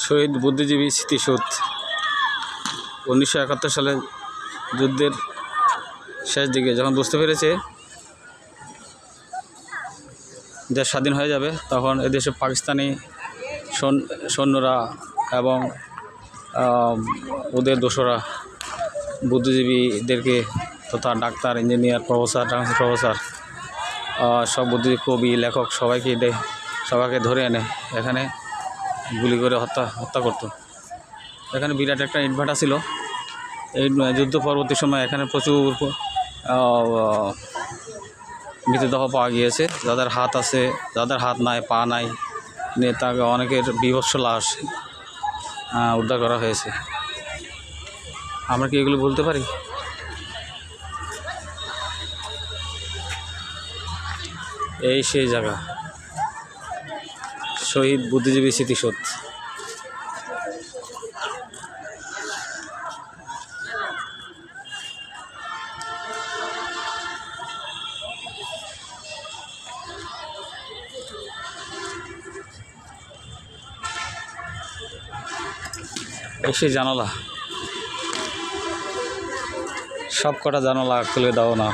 শহীদ বুদ্ধিজীবী স্মৃতিসৌধ 1971 সালে যুদ্ধের শেষ দিকে যখন বুঝতে পেরেছে দেশ স্বাধীন হয়ে যাবে, তখন এদেশে পাকিস্তানি সৈন্যরা এবং ওদের দোসরা বুদ্ধিজীবীদেরকে তথা ডাক্তার, ইঞ্জিনিয়ার, প্রফেসর সব বুদ্ধিজীবী, কবি, লেখক সবাইকে ধরে এনে এখানে গুলি করে হত্যা করত। এখানে বিরাট একটা ইটভাটা ছিল। এই যুদ্ধ পরবর্তী সময় এখানে প্রচুর মৃতদেহ পাওয়া গিয়েছে। যাদের হাত আছে, যাদের হাত নাই, পা নাই, তাকে অনেকের বীভৎস লাশ উদ্ধার করা হয়েছে। আমরা কি এগুলো বলতে পারি? এই সেই জায়গা, শহীদ বুদ্ধিজীবী স্মৃতিসৌধ। এই সেই জানালা, সব কটা জানালা খুলে দাও না।